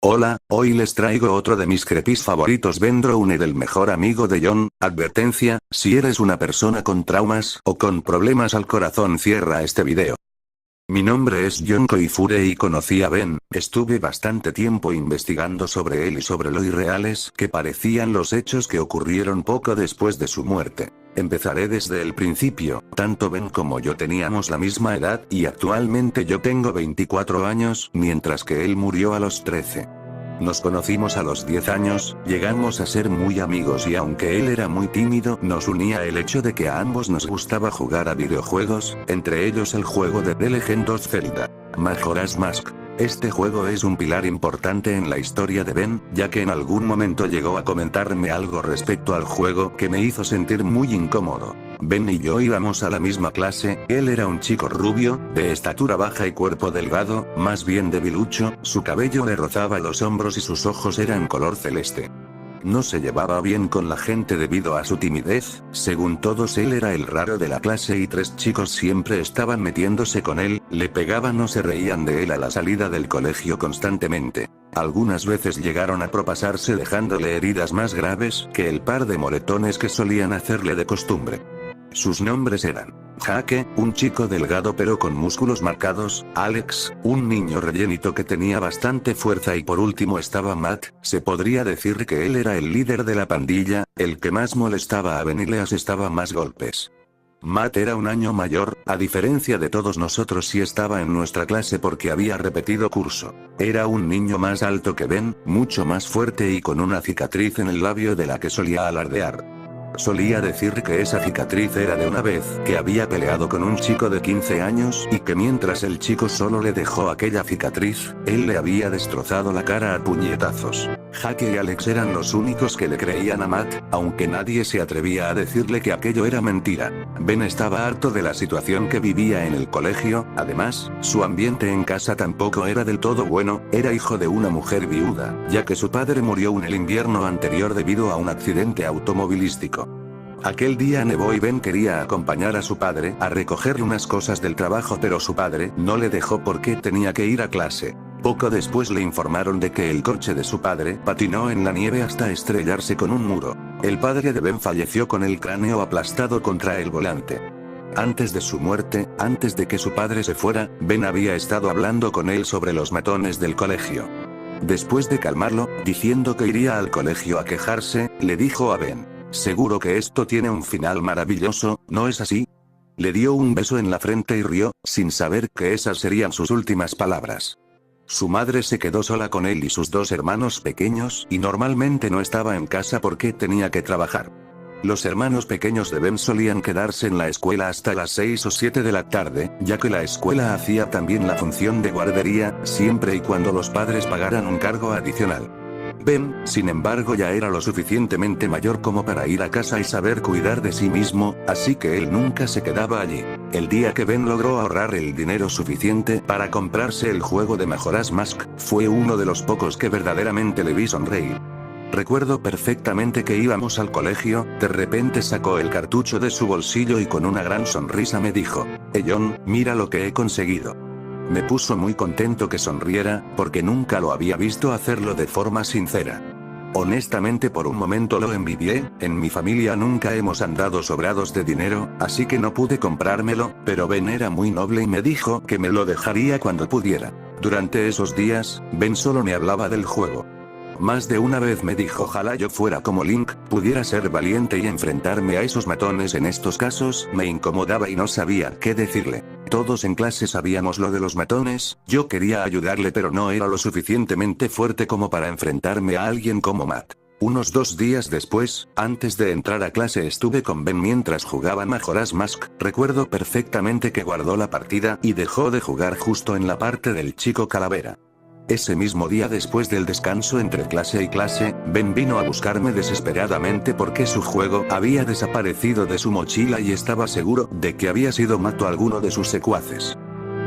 Hola, hoy les traigo otro de mis crepis favoritos. Ben Drowne, del mejor amigo de John. Advertencia: si eres una persona con traumas o con problemas al corazón, cierra este video. Mi nombre es John Koifure y conocí a Ben. Estuve bastante tiempo investigando sobre él y sobre lo irreales que parecían los hechos que ocurrieron poco después de su muerte. Empezaré desde el principio. Tanto Ben como yo teníamos la misma edad, y actualmente yo tengo 24 años, mientras que él murió a los 13. Nos conocimos a los 10 años, llegamos a ser muy amigos y aunque él era muy tímido, nos unía el hecho de que a ambos nos gustaba jugar a videojuegos, entre ellos el juego de The Legend of Zelda, Majora's Mask. Este juego es un pilar importante en la historia de Ben, ya que en algún momento llegó a comentarme algo respecto al juego que me hizo sentir muy incómodo. Ben y yo íbamos a la misma clase. Él era un chico rubio, de estatura baja y cuerpo delgado, más bien debilucho, su cabello le rozaba los hombros y sus ojos eran color celeste. No se llevaba bien con la gente debido a su timidez. Según todos, él era el raro de la clase y 3 chicos siempre estaban metiéndose con él, le pegaban o se reían de él a la salida del colegio constantemente. Algunas veces llegaron a propasarse dejándole heridas más graves que el par de moretones que solían hacerle de costumbre. Sus nombres eran: Jake, un chico delgado pero con músculos marcados; Alex, un niño rellenito que tenía bastante fuerza; y por último estaba Matt. Se podría decir que él era el líder de la pandilla, el que más molestaba a Ben y le asestaba más golpes. Matt era un año mayor, a diferencia de todos nosotros, y estaba en nuestra clase porque había repetido curso. Era un niño más alto que Ben, mucho más fuerte y con una cicatriz en el labio de la que solía alardear. Solía decir que esa cicatriz era de una vez que había peleado con un chico de 15 años y que mientras el chico solo le dejó aquella cicatriz, él le había destrozado la cara a puñetazos. Jake y Alex eran los únicos que le creían a Matt, aunque nadie se atrevía a decirle que aquello era mentira. Ben estaba harto de la situación que vivía en el colegio. Además, su ambiente en casa tampoco era del todo bueno. Era hijo de una mujer viuda, ya que su padre murió en el invierno anterior debido a un accidente automovilístico. Aquel día nevó y Ben quería acompañar a su padre a recoger unas cosas del trabajo, pero su padre no le dejó porque tenía que ir a clase. Poco después le informaron de que el coche de su padre patinó en la nieve hasta estrellarse con un muro. El padre de Ben falleció con el cráneo aplastado contra el volante. Antes de su muerte, antes de que su padre se fuera, Ben había estado hablando con él sobre los matones del colegio. Después de calmarlo, diciendo que iría al colegio a quejarse, le dijo a Ben: «Seguro que esto tiene un final maravilloso, ¿no es así?». Le dio un beso en la frente y rió, sin saber que esas serían sus últimas palabras. Su madre se quedó sola con él y sus 2 hermanos pequeños, y normalmente no estaba en casa porque tenía que trabajar. Los hermanos pequeños de Ben solían quedarse en la escuela hasta las 6 o 7 de la tarde, ya que la escuela hacía también la función de guardería, siempre y cuando los padres pagaran un cargo adicional. Ben, sin embargo, ya era lo suficientemente mayor como para ir a casa y saber cuidar de sí mismo, así que él nunca se quedaba allí. El día que Ben logró ahorrar el dinero suficiente para comprarse el juego de Majora's Mask, fue uno de los pocos que verdaderamente le vi sonreír. Recuerdo perfectamente que íbamos al colegio. De repente sacó el cartucho de su bolsillo y con una gran sonrisa me dijo: «John, mira lo que he conseguido». Me puso muy contento que sonriera, porque nunca lo había visto hacerlo de forma sincera. Honestamente, por un momento lo envidié. En mi familia nunca hemos andado sobrados de dinero, así que no pude comprármelo, pero Ben era muy noble y me dijo que me lo dejaría cuando pudiera. Durante esos días, Ben solo me hablaba del juego. Más de una vez me dijo: «Ojalá yo fuera como Link, pudiera ser valiente y enfrentarme a esos matones». En estos casos, me incomodaba y no sabía qué decirle. Todos en clase sabíamos lo de los matones. Yo quería ayudarle, pero no era lo suficientemente fuerte como para enfrentarme a alguien como Matt. Unos 2 días después, antes de entrar a clase, estuve con Ben mientras jugaba Majora's Mask. Recuerdo perfectamente que guardó la partida y dejó de jugar justo en la parte del chico calavera. Ese mismo día, después del descanso entre clase y clase, Ben vino a buscarme desesperadamente porque su juego había desaparecido de su mochila y estaba seguro de que había sido Matt o alguno de sus secuaces.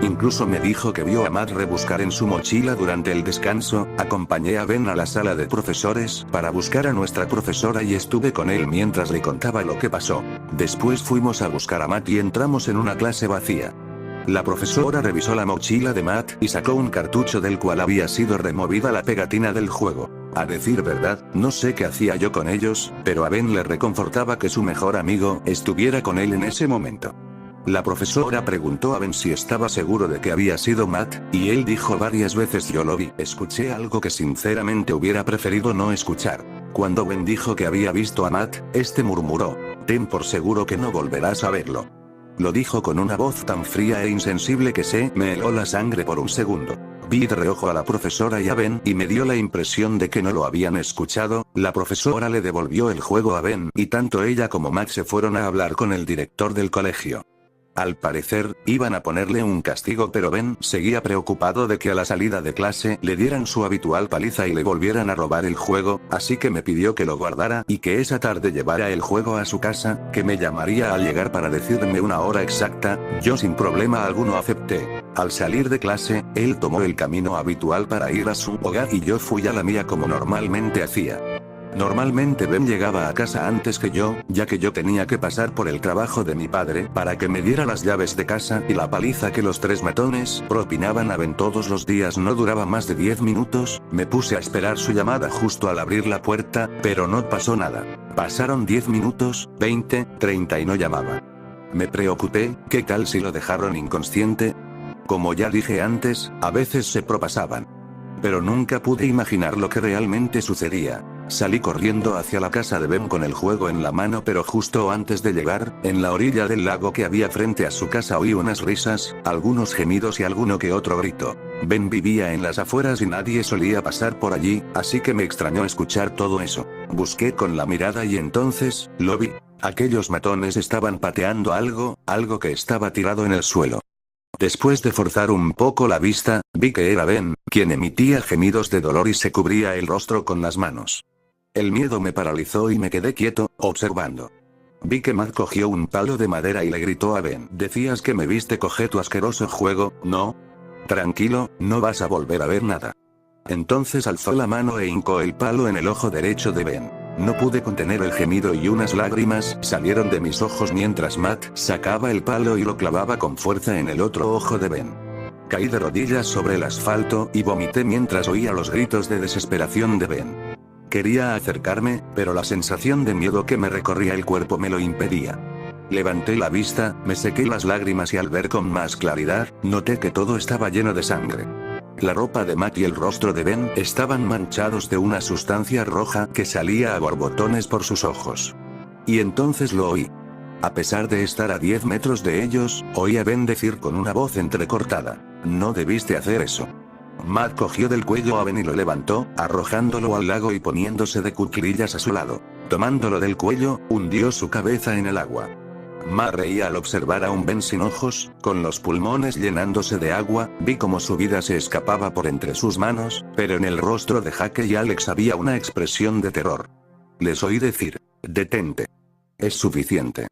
Incluso me dijo que vio a Matt rebuscar en su mochila durante el descanso. Acompañé a Ben a la sala de profesores para buscar a nuestra profesora y estuve con él mientras le contaba lo que pasó. Después fuimos a buscar a Matt y entramos en una clase vacía. La profesora revisó la mochila de Matt y sacó un cartucho del cual había sido removida la pegatina del juego. A decir verdad, no sé qué hacía yo con ellos, pero a Ben le reconfortaba que su mejor amigo estuviera con él en ese momento. La profesora preguntó a Ben si estaba seguro de que había sido Matt, y él dijo varias veces yo lo vi. Escuché algo que sinceramente hubiera preferido no escuchar. Cuando Ben dijo que había visto a Matt, este murmuró, ten por seguro que no volverás a verlo. Lo dijo con una voz tan fría e insensible que se me heló la sangre por un segundo. Vi de reojo a la profesora y a Ben y me dio la impresión de que no lo habían escuchado. La profesora le devolvió el juego a Ben y tanto ella como Matt se fueron a hablar con el director del colegio. Al parecer, iban a ponerle un castigo, pero Ben seguía preocupado de que a la salida de clase le dieran su habitual paliza y le volvieran a robar el juego, así que me pidió que lo guardara y que esa tarde llevara el juego a su casa, que me llamaría al llegar para decirme una hora exacta. Yo sin problema alguno acepté. Al salir de clase, él tomó el camino habitual para ir a su hogar y yo fui a la mía como normalmente hacía. Normalmente Ben llegaba a casa antes que yo, ya que yo tenía que pasar por el trabajo de mi padre para que me diera las llaves de casa y la paliza que los tres matones propinaban a Ben todos los días no duraba más de 10 minutos. Me puse a esperar su llamada justo al abrir la puerta, pero no pasó nada. Pasaron 10 minutos, 20, 30 y no llamaba. Me preocupé, ¿qué tal si lo dejaron inconsciente? Como ya dije antes, a veces se propasaban. Pero nunca pude imaginar lo que realmente sucedía. Salí corriendo hacia la casa de Ben con el juego en la mano, pero justo antes de llegar, en la orilla del lago que había frente a su casa oí unas risas, algunos gemidos y alguno que otro grito. Ben vivía en las afueras y nadie solía pasar por allí, así que me extrañó escuchar todo eso. Busqué con la mirada y entonces, lo vi. Aquellos matones estaban pateando algo que estaba tirado en el suelo. Después de forzar un poco la vista, vi que era Ben, quien emitía gemidos de dolor y se cubría el rostro con las manos. El miedo me paralizó y me quedé quieto, observando. Vi que Matt cogió un palo de madera y le gritó a Ben. Decías que me viste coger tu asqueroso juego, ¿no? Tranquilo, no vas a volver a ver nada. Entonces alzó la mano e hincó el palo en el ojo derecho de Ben. No pude contener el gemido y unas lágrimas salieron de mis ojos mientras Matt sacaba el palo y lo clavaba con fuerza en el otro ojo de Ben. Caí de rodillas sobre el asfalto y vomité mientras oía los gritos de desesperación de Ben. Quería acercarme, pero la sensación de miedo que me recorría el cuerpo me lo impedía. Levanté la vista, me sequé las lágrimas y al ver con más claridad, noté que todo estaba lleno de sangre. La ropa de Matt y el rostro de Ben estaban manchados de una sustancia roja que salía a borbotones por sus ojos. Y entonces lo oí. A pesar de estar a 10 metros de ellos, oí a Ben decir con una voz entrecortada: no debiste hacer eso. Matt cogió del cuello a Ben y lo levantó, arrojándolo al lago y poniéndose de cuclillas a su lado. Tomándolo del cuello, hundió su cabeza en el agua. Matt reía al observar a un Ben sin ojos, con los pulmones llenándose de agua. Vi cómo su vida se escapaba por entre sus manos, pero en el rostro de Jake y Alex había una expresión de terror. Les oí decir: detente. Es suficiente.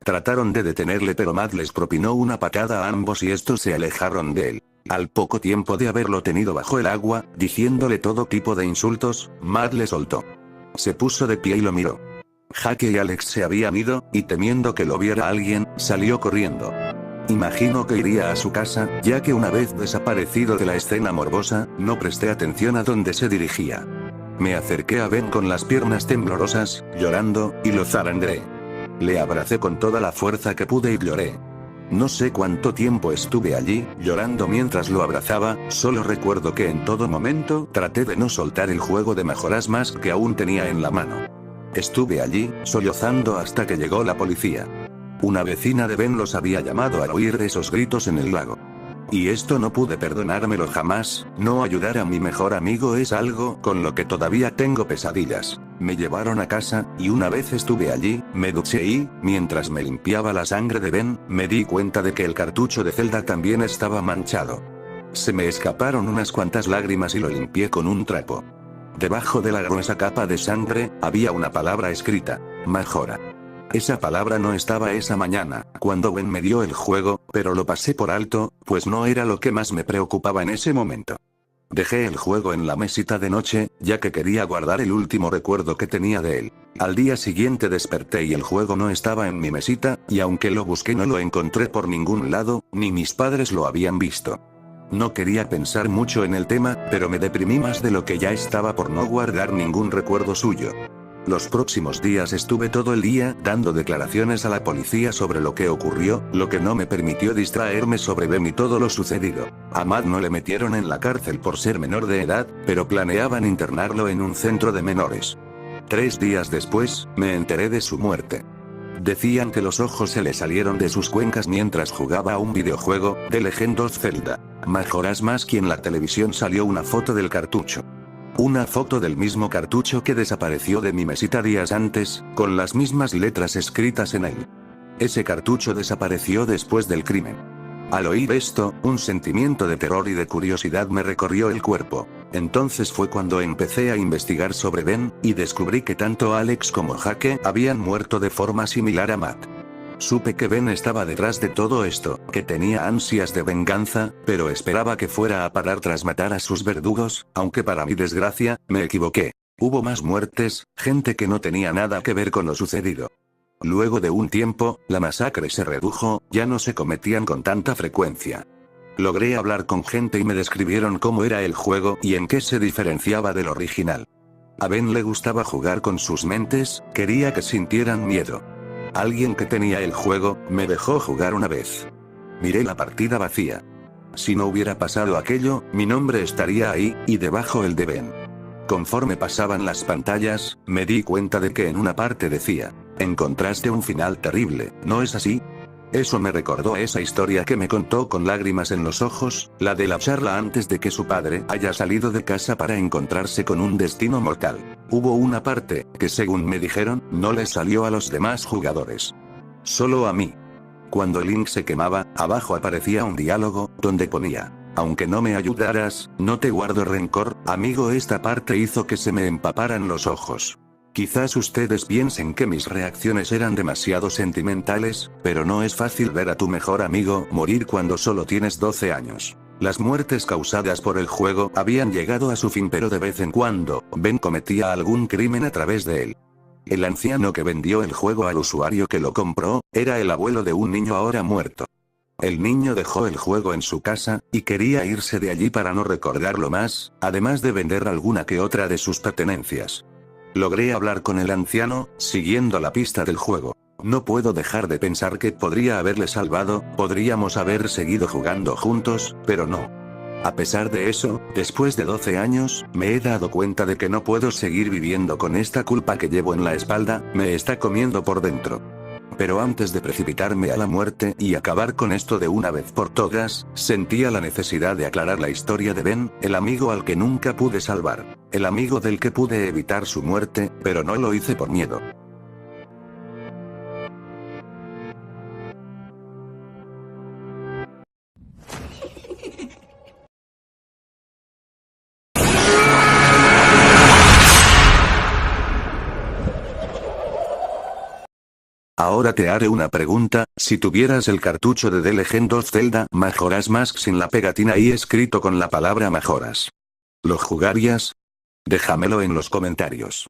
Trataron de detenerle, pero Matt les propinó una patada a ambos y estos se alejaron de él. Al poco tiempo de haberlo tenido bajo el agua, diciéndole todo tipo de insultos, Matt le soltó. Se puso de pie y lo miró. Jake y Alex se habían ido, y temiendo que lo viera alguien, salió corriendo. Imagino que iría a su casa, ya que una vez desaparecido de la escena morbosa, no presté atención a dónde se dirigía. Me acerqué a Ben con las piernas temblorosas, llorando, y lo zarandeé. Le abracé con toda la fuerza que pude y lloré. No sé cuánto tiempo estuve allí, llorando mientras lo abrazaba, solo recuerdo que en todo momento traté de no soltar el juego de mejoras más que aún tenía en la mano. Estuve allí, sollozando hasta que llegó la policía. Una vecina de Ben los había llamado al oír esos gritos en el lago. Y esto no pude perdonármelo jamás. No ayudar a mi mejor amigo es algo con lo que todavía tengo pesadillas. Me llevaron a casa, y una vez estuve allí, me duché y, mientras me limpiaba la sangre de Ben, me di cuenta de que el cartucho de Zelda también estaba manchado. Se me escaparon unas cuantas lágrimas y lo limpié con un trapo. Debajo de la gruesa capa de sangre, había una palabra escrita: Majora. Esa palabra no estaba esa mañana, cuando Ben me dio el juego, pero lo pasé por alto, pues no era lo que más me preocupaba en ese momento. Dejé el juego en la mesita de noche, ya que quería guardar el último recuerdo que tenía de él. Al día siguiente desperté y el juego no estaba en mi mesita, y aunque lo busqué no lo encontré por ningún lado, ni mis padres lo habían visto. No quería pensar mucho en el tema, pero me deprimí más de lo que ya estaba por no guardar ningún recuerdo suyo. Los próximos días estuve todo el día dando declaraciones a la policía sobre lo que ocurrió, lo que no me permitió distraerme sobre Ben y todo lo sucedido. A Matt no le metieron en la cárcel por ser menor de edad, pero planeaban internarlo en un centro de menores. 3 días después, me enteré de su muerte. Decían que los ojos se le salieron de sus cuencas mientras jugaba a un videojuego, The Legend of Zelda. Majora's Mask, y en la televisión salió una foto del cartucho. Una foto del mismo cartucho que desapareció de mi mesita días antes, con las mismas letras escritas en él. Ese cartucho desapareció después del crimen. Al oír esto, un sentimiento de terror y de curiosidad me recorrió el cuerpo. Entonces fue cuando empecé a investigar sobre Ben, y descubrí que tanto Alex como Jake habían muerto de forma similar a Matt. Supe que Ben estaba detrás de todo esto, que tenía ansias de venganza, pero esperaba que fuera a parar tras matar a sus verdugos, aunque para mi desgracia, me equivoqué. Hubo más muertes, gente que no tenía nada que ver con lo sucedido. Luego de un tiempo, la masacre se redujo, ya no se cometían con tanta frecuencia. Logré hablar con gente y me describieron cómo era el juego y en qué se diferenciaba del original. A Ben le gustaba jugar con sus mentes, quería que sintieran miedo. Alguien que tenía el juego, me dejó jugar una vez. Miré la partida vacía. Si no hubiera pasado aquello, mi nombre estaría ahí, y debajo el de Ben. Conforme pasaban las pantallas, me di cuenta de que en una parte decía: encontraste un final terrible, ¿no es así? Eso me recordó a esa historia que me contó con lágrimas en los ojos, la de la charla antes de que su padre haya salido de casa para encontrarse con un destino mortal. Hubo una parte, que según me dijeron, no le salió a los demás jugadores. Solo a mí. Cuando Link se quemaba, abajo aparecía un diálogo, donde ponía: aunque no me ayudaras, no te guardo rencor, amigo. Esta parte hizo que se me empaparan los ojos. Quizás ustedes piensen que mis reacciones eran demasiado sentimentales, pero no es fácil ver a tu mejor amigo morir cuando solo tienes 12 años. Las muertes causadas por el juego habían llegado a su fin, pero de vez en cuando, Ben cometía algún crimen a través de él. El anciano que vendió el juego al usuario que lo compró, era el abuelo de un niño ahora muerto. El niño dejó el juego en su casa, y quería irse de allí para no recordarlo más, además de vender alguna que otra de sus pertenencias. Logré hablar con el anciano, siguiendo la pista del juego. No puedo dejar de pensar que podría haberle salvado, podríamos haber seguido jugando juntos, pero no. A pesar de eso, después de 12 años, me he dado cuenta de que no puedo seguir viviendo con esta culpa que llevo en la espalda, me está comiendo por dentro. Pero antes de precipitarme a la muerte y acabar con esto de una vez por todas, sentía la necesidad de aclarar la historia de Ben, el amigo al que nunca pude salvar. El amigo del que pude evitar su muerte, pero no lo hice por miedo. Ahora te haré una pregunta: si tuvieras el cartucho de The Legend of Zelda Majora's Mask sin la pegatina y escrito con la palabra Majoras, ¿lo jugarías? Déjamelo en los comentarios.